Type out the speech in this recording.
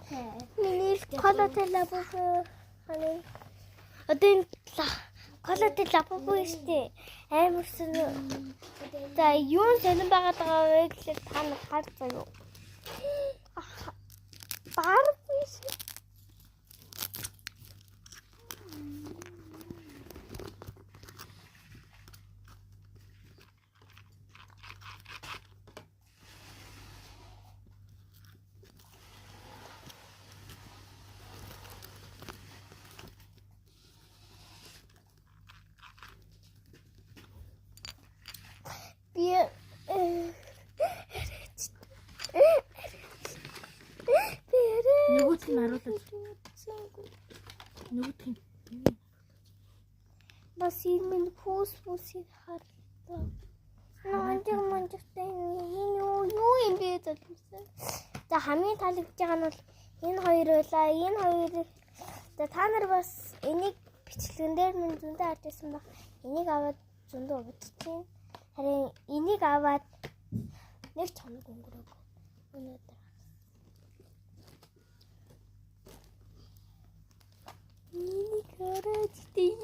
Миний колотой лабубу ханы одоо энэ колотой лабубу штэ амар сэн. За юу сонирн байгаад байгаа вэ гэхэл та нар харж байгаа юу? Барбиш. Нөгөөт нь харуулаад. Нөгөөт нь. Бас энэ фүүсийг харлаа. Манжтай юу юм бэ залуусан. За хамгийн таалагдж байгаа нь бол энэ хоёр байлаа. Энэ хоёр за та нар бас энийг бичлэгэн дээр минь зөндөө харж байсан баг. Энийг аваад зөндөө бодчихъя. Харин энийг аваад нэг чамд өнгөрөөг. Өнөөдөр энийг хараад тийм